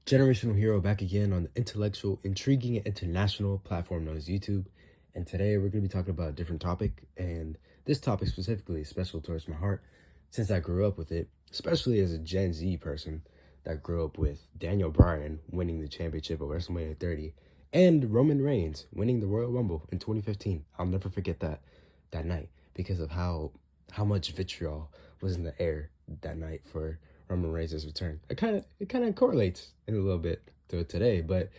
Generational Hero back again on the intellectual, intriguing, and international platform known as YouTube. And today we're going to be talking about a different topic. And this topic specifically is special towards my heart since I grew up with it, especially as a Gen Z person that grew up with Daniel Bryan winning the championship at WrestleMania 30 and Roman Reigns winning the Royal Rumble in 2015. I'll never forget that night because of how much vitriol was in the air that night for Roman Reigns' return. It kind of correlates in a little bit to today, but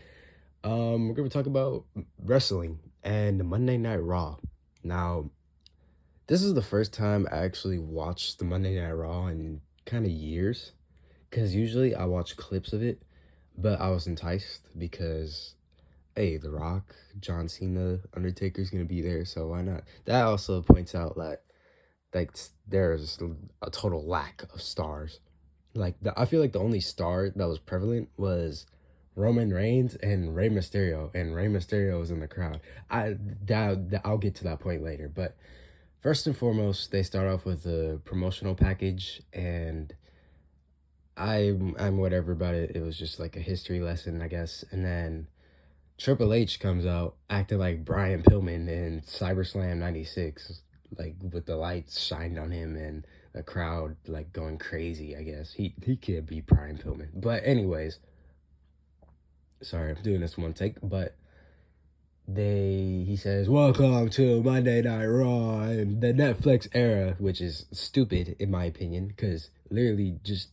we're gonna talk about wrestling and Monday Night Raw. Now, this is the first time I actually watched the Monday Night Raw in kind of years, because usually I watch clips of it, but I was enticed because hey, The Rock, John Cena, Undertaker's gonna be there, so why not? That also points out that there's a total lack of stars. I feel like the only star that was prevalent was Roman Reigns and Rey Mysterio, and Rey Mysterio was in the crowd. I'll get to that point later, but first and foremost, they start off with a promotional package, and I'm whatever about it. It was just like a history lesson, I guess, and then Triple H comes out acting like Brian Pillman in CyberSlam '96, like with the lights shined on him and the crowd like going crazy. I guess he can't be Brian Pillman, but anyways, sorry, I'm doing this one take. But he says, "Welcome to Monday Night Raw and the Netflix era," which is stupid in my opinion, because literally just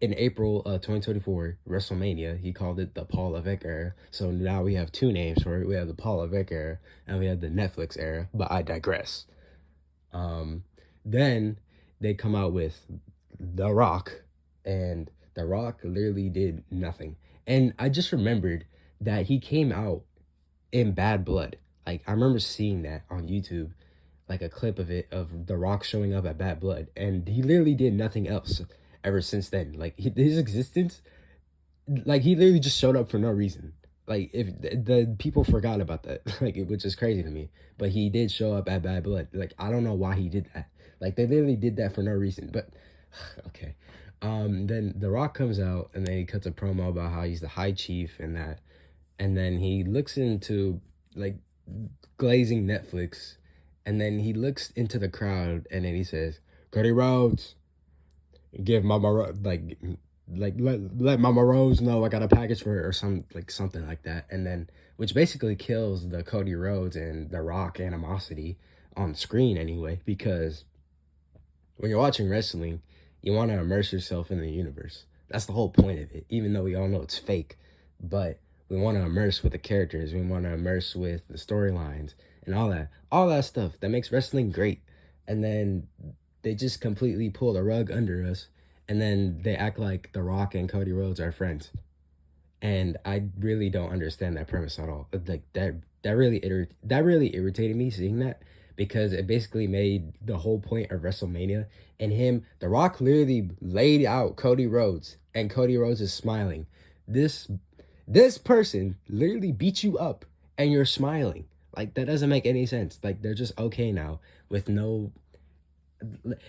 in April 2024, WrestleMania, he called it the Paul Levesque era. So now we have two names for it. We have the Paul Levesque era and we have the Netflix era, but I digress. Then they come out with The Rock, and The Rock literally did nothing. And I just remembered that he came out in Bad Blood. Like, I remember seeing that on YouTube, like a clip of it, of The Rock showing up at Bad Blood, and he literally did nothing else ever since then. Like, his existence, like, he literally just showed up for no reason. Like, if the people forgot about that, like, which is crazy to me, but he did show up at Bad Blood. Like, I don't know why he did that. Like, they literally did that for no reason. But okay. Then The Rock comes out and then he cuts a promo about how he's the High Chief and that, and then he looks into like glazing Netflix, and then he looks into the crowd and then he says, "Cody Rhodes, give let Mama Rose know I got a package for her," or something like that, and then which basically kills the Cody Rhodes and The Rock animosity on screen anyway, because when you're watching wrestling, you want to immerse yourself in the universe. That's the whole point of it, even though we all know it's fake. But we want to immerse with the characters. We want to immerse with the storylines and all that stuff that makes wrestling great. And then they just completely pull the rug under us. And then they act like The Rock and Cody Rhodes are friends. And I really don't understand that premise at all. Like that really irritated me seeing that, because it basically made the whole point of WrestleMania and him. The Rock literally laid out Cody Rhodes, and Cody Rhodes is smiling. This this person literally beat you up, and you're smiling. Like, that doesn't make any sense. Like, they're just okay now with no,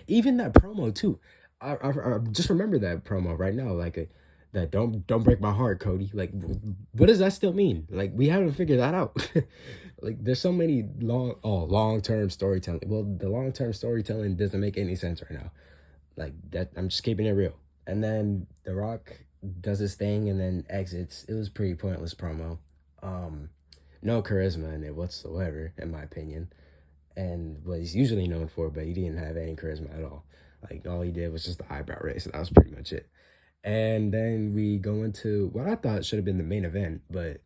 even that promo too. I just remember that promo right now. Like, that don't break my heart, Cody. Like, what does that still mean? Like, we haven't figured that out. Like, there's so many long term storytelling. Well, the long term storytelling doesn't make any sense right now. Like that, I'm just keeping it real. And then The Rock does his thing and then exits. It was pretty pointless promo. Um, no charisma in it whatsoever, in my opinion, and what he's usually known for, but he didn't have any charisma at all. Like, all he did was just the eyebrow raise. That was pretty much it. And then we go into what I thought should have been the main event, but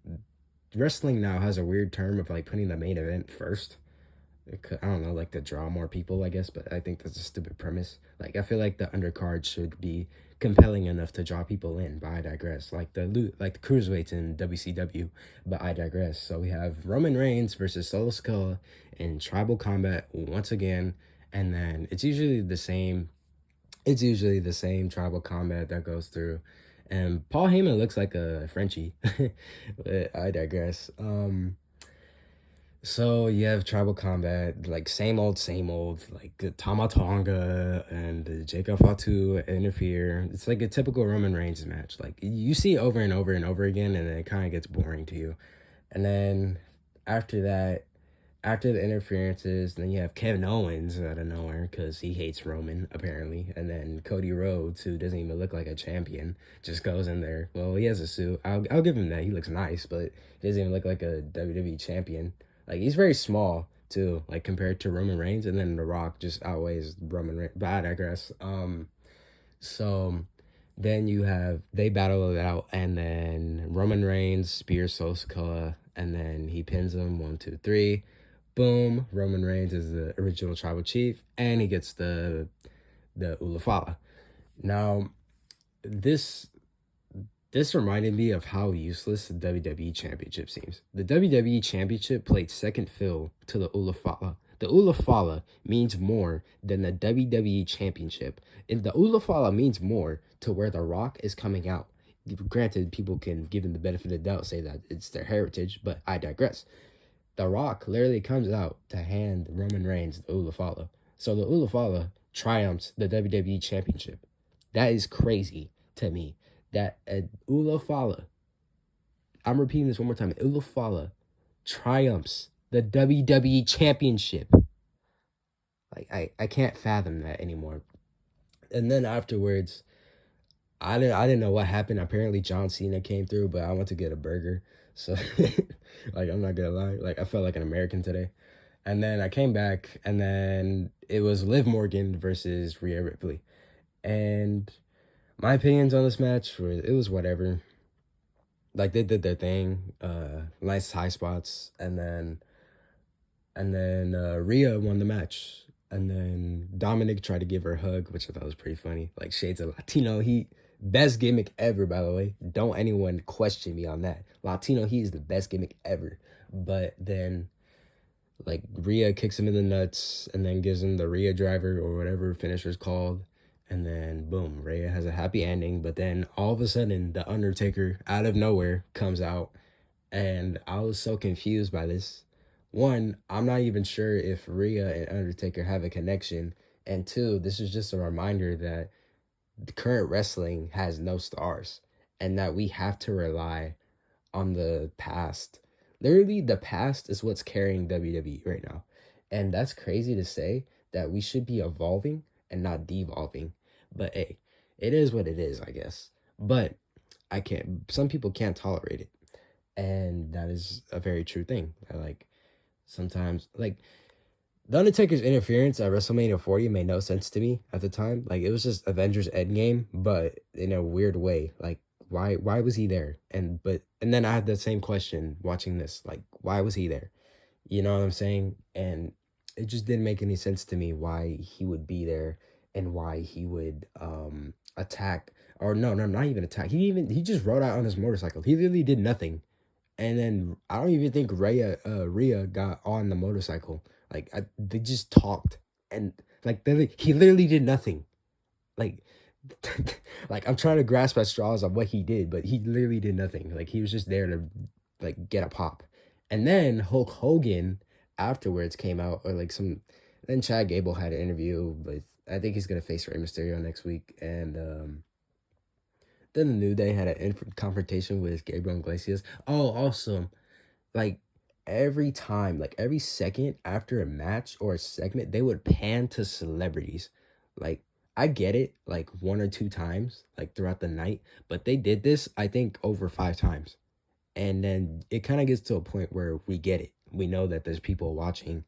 wrestling now has a weird term of like putting the main event first. I don't know, like to draw more people, I guess, but I think that's a stupid premise. Like, I feel like the undercard should be compelling enough to draw people in, but I digress. Like the cruiserweights in WCW, but I digress. So we have Roman Reigns versus Solo Sikoa in tribal combat once again, and then it's usually the same. It's usually the same tribal combat that goes through, and Paul Heyman looks like a Frenchie, but I digress. So you have tribal combat, like same old, like the Tama Tonga and the Jacob Fatu interfere. It's like a typical Roman Reigns match. Like you see it over and over and over again, and then it kind of gets boring to you. And then after that, after the interferences, then you have Kevin Owens out of nowhere because he hates Roman apparently, and then Cody Rhodes, who doesn't even look like a champion, just goes in there. Well, he has a suit. I'll give him that. He looks nice, but he doesn't even look like a WWE champion. Like he's very small too, like compared to Roman Reigns, and then The Rock just outweighs Roman Reigns. But I digress. So then you have they battle it out, and then Roman Reigns spears Sikoa, and then he pins him 1, 2, 3. Boom! Roman Reigns is the original tribal chief, and he gets the Ulafala. Now this this reminded me of how useless the WWE Championship seems. The WWE Championship played second fiddle to the Ulafala. The Ulafala means more than the WWE Championship. And the Ulafala means more to where The Rock is coming out. Granted, people can give them the benefit of the doubt, say that it's their heritage, but I digress. The Rock literally comes out to hand Roman Reigns the Ulafala. So the Ulafala triumphs the WWE Championship. That is crazy to me. That Ulafala, I'm repeating this one more time, Ulafala triumphs the WWE Championship. Like I can't fathom that anymore. And then afterwards, I didn't know what happened. Apparently John Cena came through, but I went to get a burger. So like I'm not gonna lie, like I felt like an American today. And then I came back, and then it was Liv Morgan versus Rhea Ripley. And my opinions on this match were it was whatever. Like they did their thing, nice high spots, and then Rhea won the match. And then Dominic tried to give her a hug, which I thought was pretty funny. Like shades of Latino Heat. Best gimmick ever, by the way. Don't anyone question me on that. Latino Heat is the best gimmick ever. But then like Rhea kicks him in the nuts and then gives him the Rhea driver or whatever finisher's called. And then boom, Rhea has a happy ending. But then all of a sudden, the Undertaker out of nowhere comes out, and I was so confused by this. One, I'm not even sure if Rhea and Undertaker have a connection, and two, this is just a reminder that the current wrestling has no stars, and that we have to rely on the past. Literally, the past is what's carrying WWE right now. And that's crazy to say that we should be evolving and not devolving. But hey, it is what it is, I guess. But I can't, some people can't tolerate it. And that is a very true thing. I like sometimes, like, the Undertaker's interference at WrestleMania 40 made no sense to me at the time. Like it was just Avengers Endgame, but in a weird way. Like why was he there? And then I had the same question watching this. Like why was he there? You know what I'm saying? And it just didn't make any sense to me why he would be there and why he would attack, or no, not even attack. He just rode out on his motorcycle. He literally did nothing. And then I don't even think Rhea got on the motorcycle. Like they just talked, and like he literally did nothing. Like like I'm trying to grasp at straws on what he did, but he literally did nothing. Like he was just there to like get a pop. And then Hulk Hogan afterwards came out, or like some. Then Chad Gable had an interview with. I think he's gonna face Rey Mysterio next week, and then the New Day had an confrontation with Gabriel Iglesias. Oh, also, like every time, like every second after a match or a segment, they would pan to celebrities. Like I get it, like 1 or 2 times, like throughout the night, but they did this, I think, over 5 times. And then it kind of gets to a point where we get it. We know that there's people watching,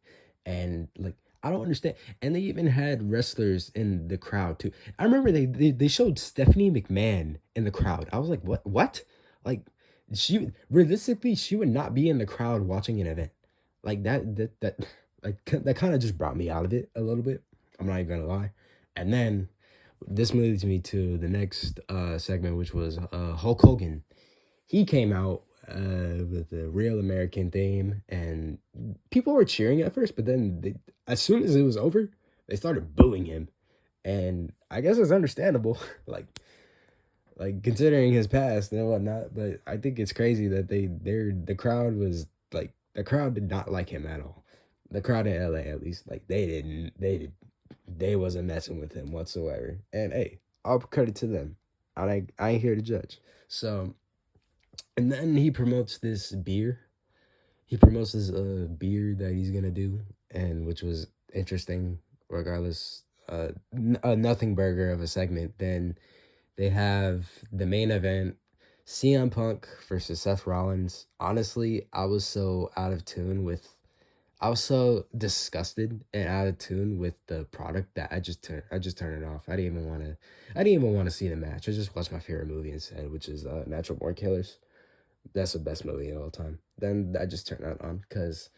and like I don't understand. And they even had wrestlers in the crowd too. I remember they showed Stephanie McMahon in the crowd. I was like, what? Like she realistically she would not be in the crowd watching an event. Like that like that kind of just brought me out of it a little bit. I'm not even gonna lie. And then this leads me to the next segment, which was Hulk Hogan. He came out with the Real American theme, and people were cheering at first, but then as soon as it was over, they started booing him, and I guess it's understandable, like considering his past and whatnot. But I think it's crazy that the crowd was like the crowd did not like him at all. The crowd in LA, at least, like they wasn't messing with him whatsoever. And hey, all credit to them. I ain't here to judge. So, and then he promotes this beer. He promotes this beer that he's gonna do, and which was interesting. Regardless, a nothing burger of a segment. Then they have the main event, CM Punk versus Seth Rollins. Honestly, I was so disgusted and out of tune with the product that I just turned it off. I didn't even want to see the match. I just watched my favorite movie instead, which is Natural Born Killers. That's the best movie of all time. Then I just turned that on because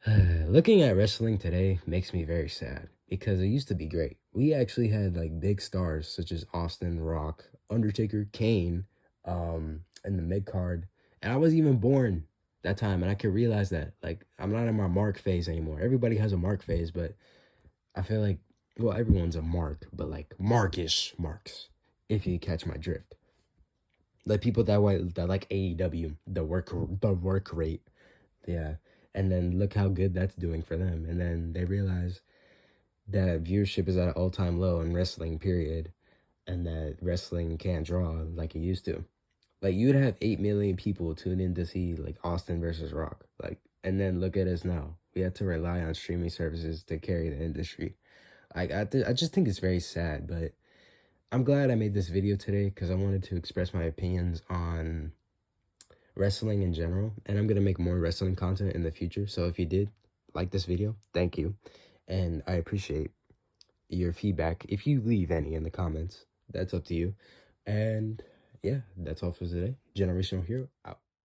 looking at wrestling today makes me very sad because it used to be great. We actually had like big stars such as Austin, Rock, Undertaker, Kane, in the mid card, and I wasn't even born that time, and I could realize that like I'm not in my mark phase anymore. Everybody has a mark phase, but I feel like well everyone's a mark, but like markish marks, if you catch my drift. Like people that like AEW, the work rate, yeah. And then look how good that's doing for them. And then they realize that viewership is at an all-time low in wrestling, period, and that wrestling can't draw like it used to. Like you'd have 8 million people tune in to see like Austin versus Rock. Like, and then look at us now. We have to rely on streaming services to carry the industry. I just think it's very sad, but I'm glad I made this video today because I wanted to express my opinions on wrestling in general, and I'm gonna make more wrestling content in the future. So if you did like this video, thank you, and I appreciate your feedback. If you leave any in the comments, that's up to you. And yeah, that's all for today. Generational Hero out.